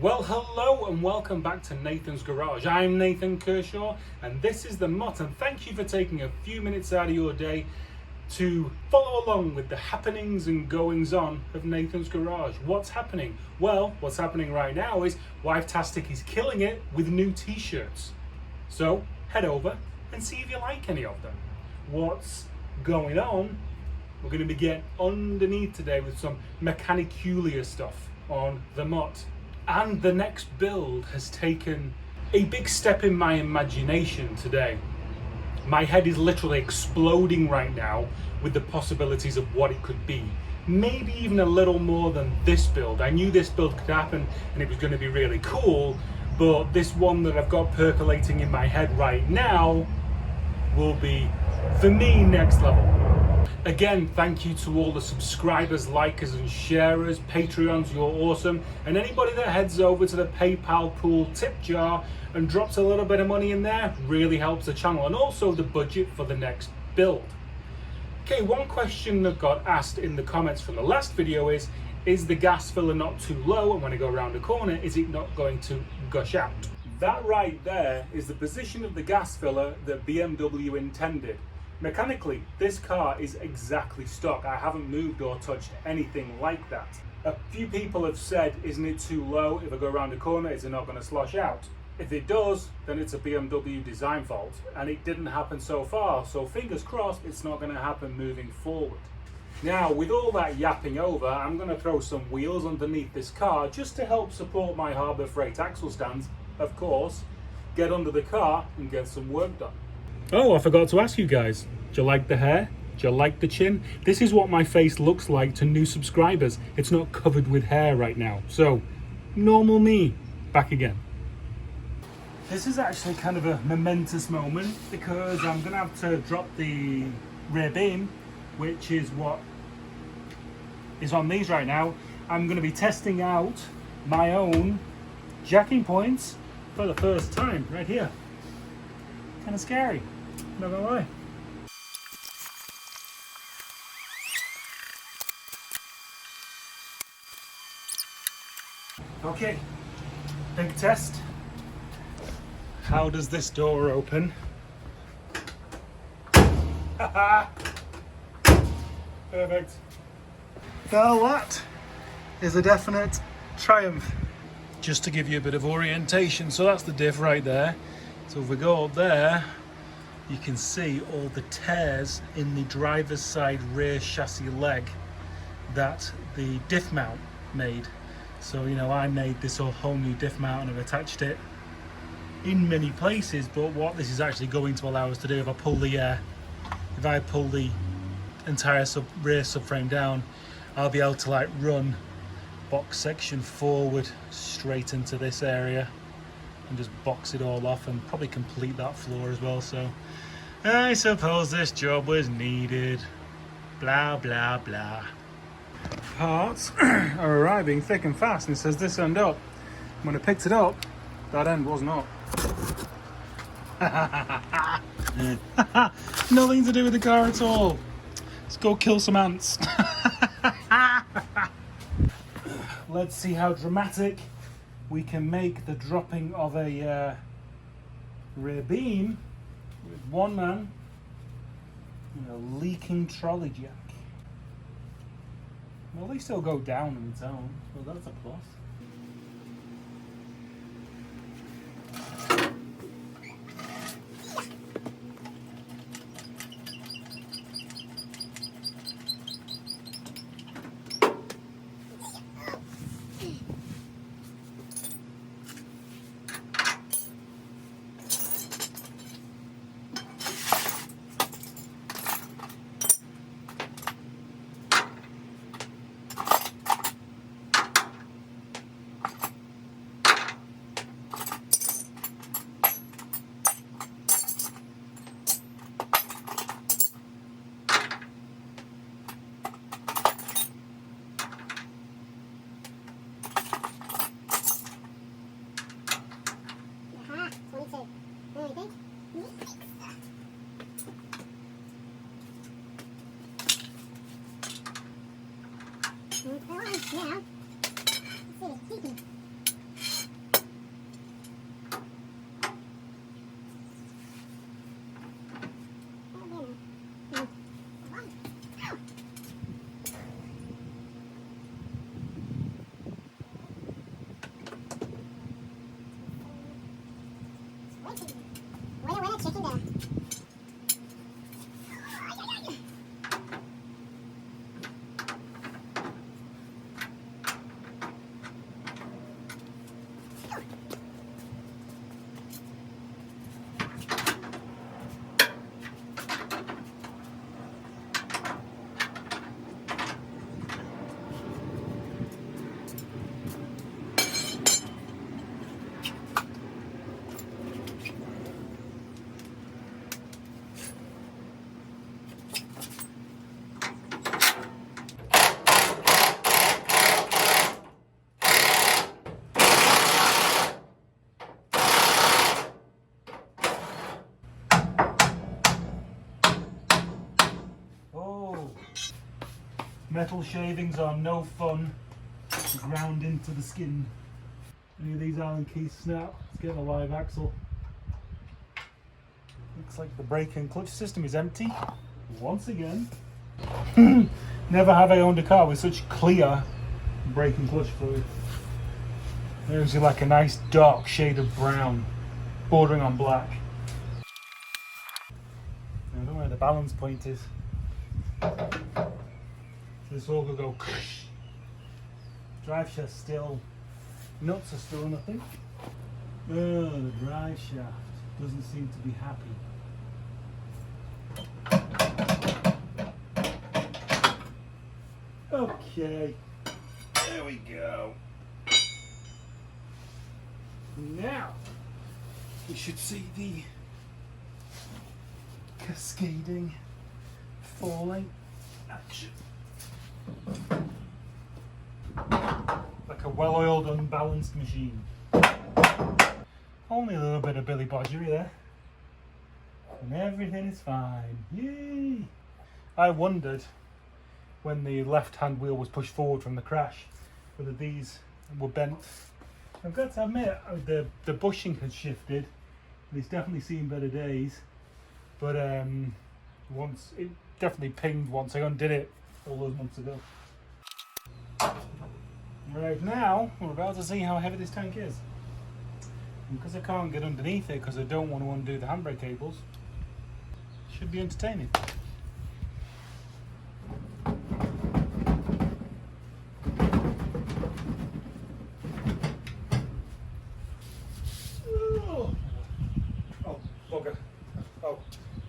Well, hello and welcome back to Nathan's Garage. I'm Nathan Kershaw and this is the Mutt, and thank you for taking a few minutes out of your day to follow along with the happenings and goings on of Nathan's Garage. What's happening? Well, what's happening right now is Wife-tastic is killing it with new t-shirts. So head over and see if you like any of them. What's going on? We're going to be getting underneath today with some mechanicular stuff on the Mutt. And the next build has taken a big step in my imagination today. My head is literally exploding right now with the possibilities of what it could be. Maybe even a little more than this build. I knew this build could happen and it was going to be really cool, but this one that I've got percolating in my head right now will be, for me, next level. Again, thank you to all the subscribers, likers and sharers, Patreons, you're awesome. And anybody that heads over to the PayPal pool tip jar and drops a little bit of money in there really helps the channel and also the budget for the next build. Okay, one question that got asked in the comments from the last video is the gas filler not too low, and when I go around the corner, is it not going to gush out? That right there is the position of the gas filler that BMW intended. Mechanically, this car is exactly stock. I haven't moved or touched anything like that. A few people have said, isn't it too low? If I go around the corner, is it not going to slosh out? If it does, then it's a BMW design fault, and it didn't happen so far, so fingers crossed it's not going to happen moving forward. Now, with all that yapping over, I'm going to throw some wheels underneath this car just to help support my Harbor Freight axle stands, of course, get under the car and get some work done. Oh, I forgot to ask you guys, do you like the hair? Do you like the chin? This is what my face looks like to new subscribers. It's not covered with hair right now. So, normal me, back again. This is actually kind of a momentous moment because I'm going to have to drop the rear beam, which is what is on these right now. I'm going to be testing out my own jacking points for the first time right here. Kind of scary, not gonna lie. Okay, big test. How does this door open? Perfect. Now that is a definite triumph. Just to give you a bit of orientation, so that's the diff right there. So if we go up there, you can see all the tears in the driver's side rear chassis leg that the diff mount made. So, you know, I made this whole new diff mount and I've attached it in many places, but what this is actually going to allow us to do, if I pull the entire rear subframe down, I'll be able to like run box section forward straight into this area and just box it all off and probably complete that floor as well. So I suppose this job was needed. Blah blah blah. Parts are arriving thick and fast, and it says this end up. When I picked it up, that end wasn't up. Nothing to do with the car at all. Let's go kill some ants. Let's see how dramatic we can make the dropping of a rear beam with one man and a leaking trolley jack. Well, at least it'll go down on its own, so that's a plus. Metal shavings are no fun. Ground into the skin. Any of these Allen keys snap. Let's get a live axle. Looks like the brake and clutch system is empty. Once again. Never have I owned a car with such clear brake and clutch fluid. There's like a nice dark shade of brown, bordering on black. I don't know where the balance point is. So this all could go. Drive shaft still. Nuts are still nothing. Oh, the drive shaft doesn't seem to be happy. Okay, there we go. Now we should see the cascading falling action. Like a well-oiled, unbalanced machine. Only a little bit of Billy Bodgery there. And everything is fine. Yay! I wondered when the left-hand wheel was pushed forward from the crash whether these were bent. I've got to admit, the bushing had shifted and it's definitely seen better days, but once it definitely pinged once I undid it all those months ago. Right now we're about to see how heavy this tank is, and because I can't get underneath it because I don't want to undo the handbrake cables, it should be entertaining.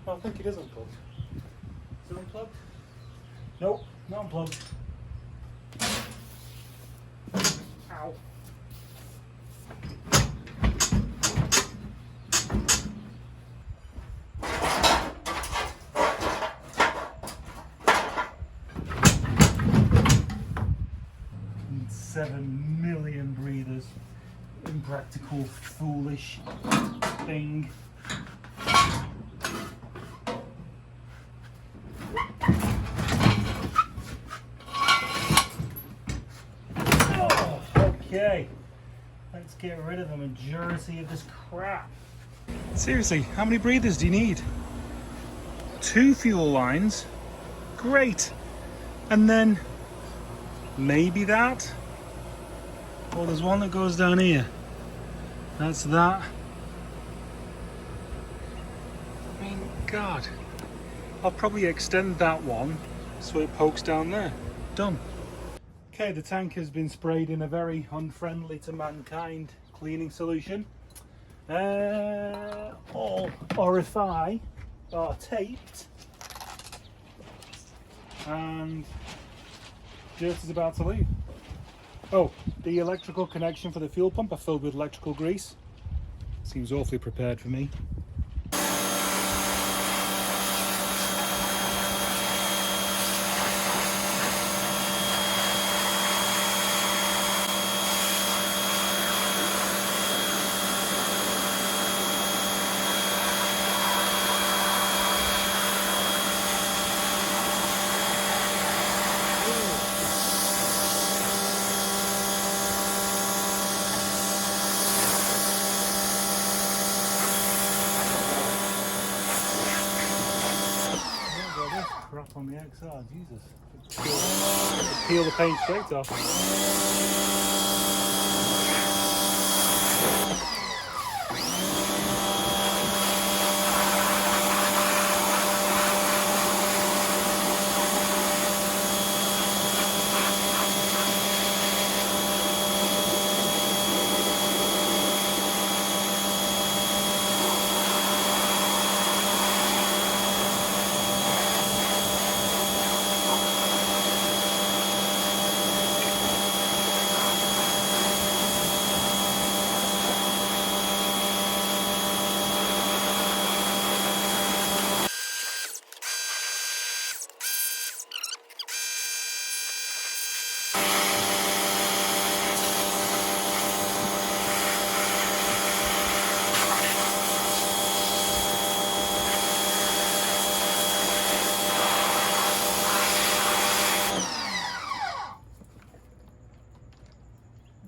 I think it is unplugged. Is it unplugged? Nope, not unplugged. Ow. Need 7 million breathers. Impractical, foolish thing. Okay, let's get rid of the majority of this crap. Seriously, how many breathers do you need? 2 fuel lines, great. And then maybe that. Oh, there's one that goes down here. That's that. I mean, God. I'll probably extend that one so it pokes down there. Done. Okay, the tank has been sprayed in a very unfriendly to mankind cleaning solution. All RFI are taped and dirt is about to leave. Oh, the electrical connection for the fuel pump are filled with electrical grease. Seems awfully prepared for me. Crap on the XR, Jesus. Peel the paint straight off.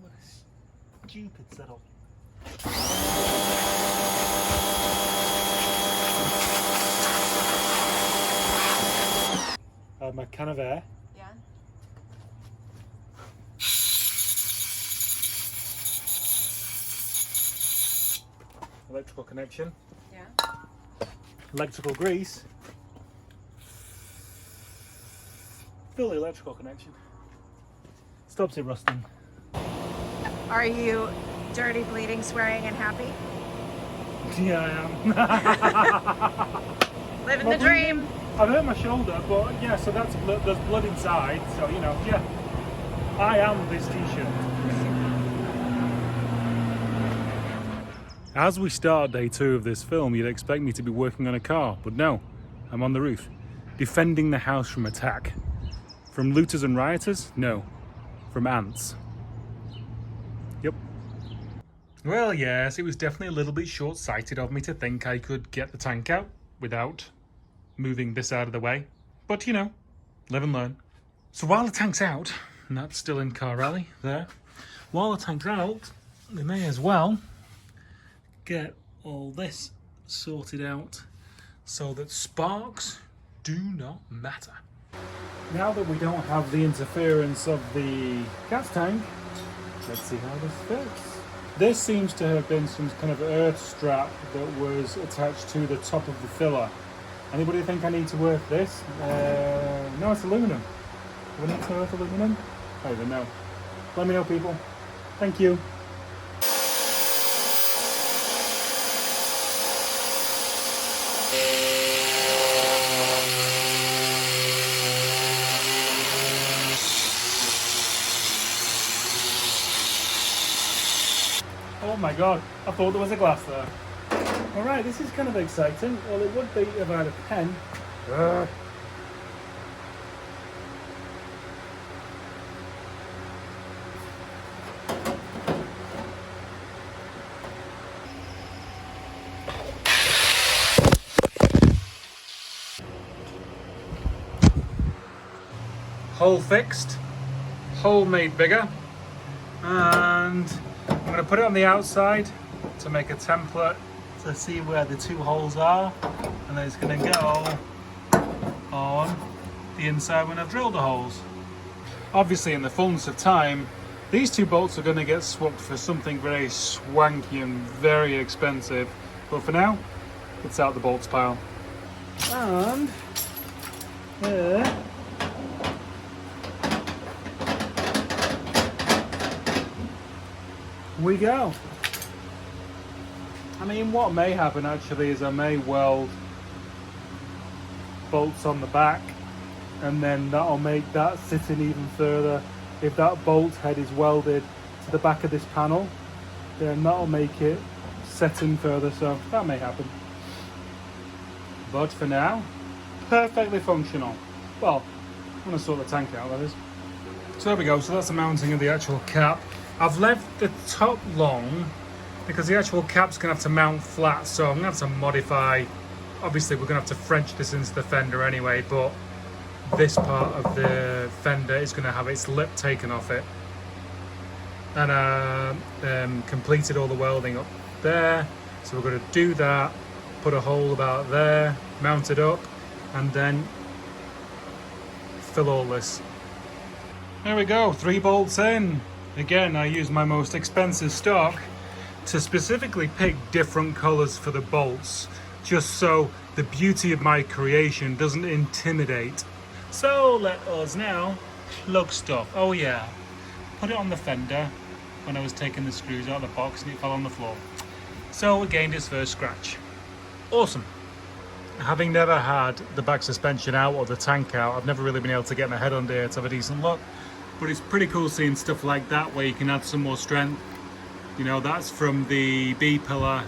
What a stupid setup. My can of air. Yeah. Electrical connection. Yeah. Electrical grease. Fill the electrical connection. Stops it rusting. Are you dirty, bleeding, swearing, and happy? Yeah, I am. Living the dream. I've hurt my shoulder, but yeah, so there's blood inside, so you know, yeah. I am this t-shirt. As we start day 2 of this film, you'd expect me to be working on a car, but no, I'm on the roof, defending the house from attack. From looters and rioters? No, from ants. Yep. Well, yes, it was definitely a little bit short-sighted of me to think I could get the tank out without moving this out of the way. But, you know, live and learn. So while the tank's out, and that's still in car rally there, while the tank's out, we may as well get all this sorted out so that sparks do not matter. Now that we don't have the interference of the gas tank, let's see how this fits. This seems to have been some kind of earth strap that was attached to the top of the filler. Anybody think I need to earth this? No, it's aluminum. Do I need to earth aluminum? I don't know. Let me know, people. Thank you. Oh my god, I thought there was a glass there. Alright, this is kind of exciting. Well, it would be if I had a pen. Hole fixed, hole made bigger, and I'm going to put it on the outside to make a template to see where the 2 holes are, and then it's going to go on the inside when I've drilled the holes. Obviously, in the fullness of time, these 2 bolts are going to get swapped for something very swanky and very expensive, but for now, it's out the bolts pile. And here we go. I mean, what may happen actually is I may weld bolts on the back, and then that'll make that sit in even further. If that bolt head is welded to the back of this panel, then that'll make it set in further, so that may happen. But for now, perfectly functional. Well, I'm going to sort the tank out, that is. So there we go, so that's the mounting of the actual cap. I've left the top long because the actual cap's going to have to mount flat, so I'm going to have to modify. Obviously, we're going to have to French this into the fender anyway, but this part of the fender is going to have its lip taken off it. And completed all the welding up there, so we're going to do that, put a hole about there, mount it up, and then fill all this. There we go, 3 bolts in. Again, I use my most expensive stock to specifically pick different colors for the bolts, just so the beauty of my creation doesn't intimidate. So let us now plug stuff. Oh yeah, put it on the fender when I was taking the screws out of the box and it fell on the floor. So we gained its first scratch. Awesome. Having never had the back suspension out or the tank out, I've never really been able to get my head under here to have a decent look. But it's pretty cool seeing stuff like that where you can add some more strength. You know, that's from the B pillar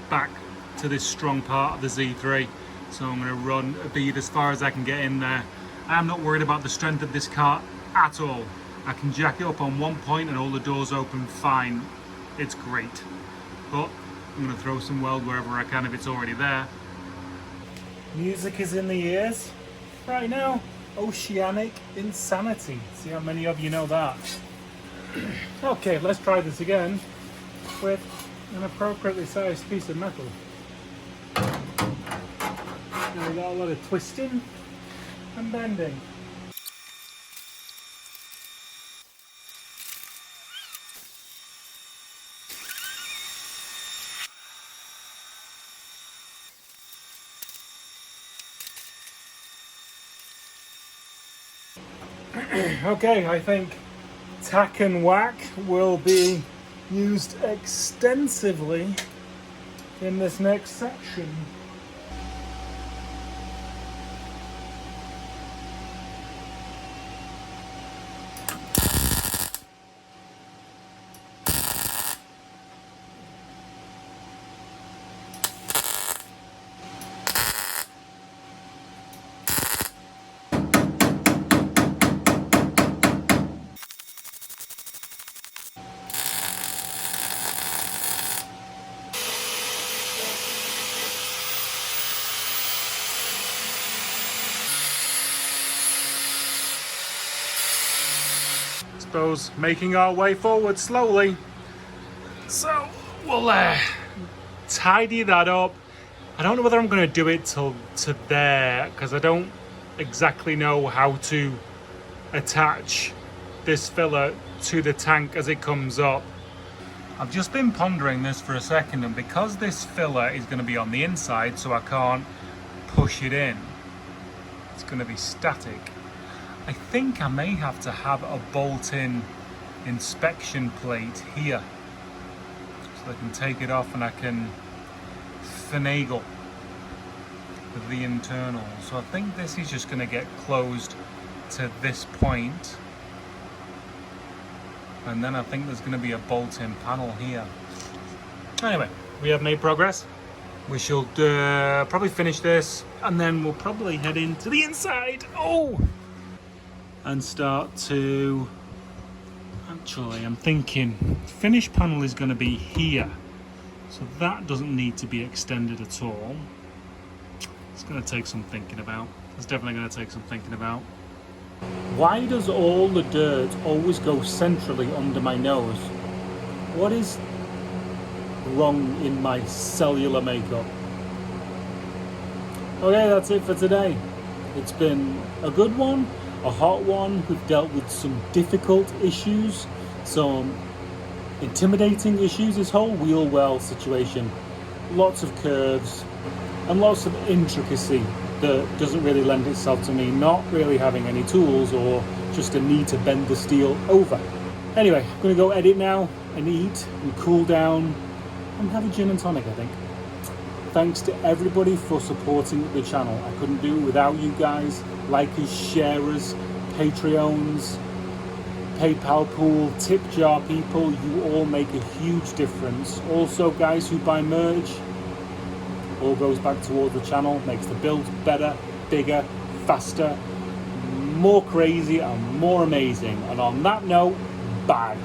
back to this strong part of the Z3. So I'm going to run a bead as far as I can get in there. I'm not worried about the strength of this car at all. I can jack it up on one point and all the doors open fine. It's great. But I'm going to throw some weld wherever I can if it's already there. Music is in the ears right now. Oceanic Insanity. See how many of you know that. Okay, let's try this again with an appropriately sized piece of metal. Now we got a lot of twisting and bending. Okay, I think tack and whack will be used extensively in this next section. Suppose making our way forward slowly. So we'll tidy that up. I don't know whether I'm going to do it to there, because I don't exactly know how to attach this filler to the tank as it comes up. I've just been pondering this for a second, and because this filler is going to be on the inside, so I can't push it in, it's going to be static. I think I may have to have a bolt-in inspection plate here, so I can take it off and I can finagle with the internal. So I think this is just going to get closed to this point, and then I think there's going to be a bolt-in panel here. Anyway, we have made progress. We shall probably finish this, and then we'll probably head into the inside. And start to, actually I'm thinking finish panel is going to be here, so that doesn't need to be extended at all. It's going to take some thinking about. It's definitely going to take some thinking about. Why does all the dirt always go centrally under my nose? What is wrong in my cellular makeup? Okay, that's it for today. It's been a good one, a hot one. We've dealt with some difficult issues, some intimidating issues, this whole wheel well situation. Lots of curves and lots of intricacy that doesn't really lend itself to me not really having any tools, or just a need to bend the steel over. Anyway, I'm going to go edit now and eat and cool down and have a gin and tonic, I think. Thanks to everybody for supporting the channel. I couldn't do it without you guys. Likers, sharers, Patreons, PayPal pool, tip jar people. You all make a huge difference. Also, guys who buy merch, all goes back towards the channel, makes the builds better, bigger, faster, more crazy and more amazing. And on that note, bye.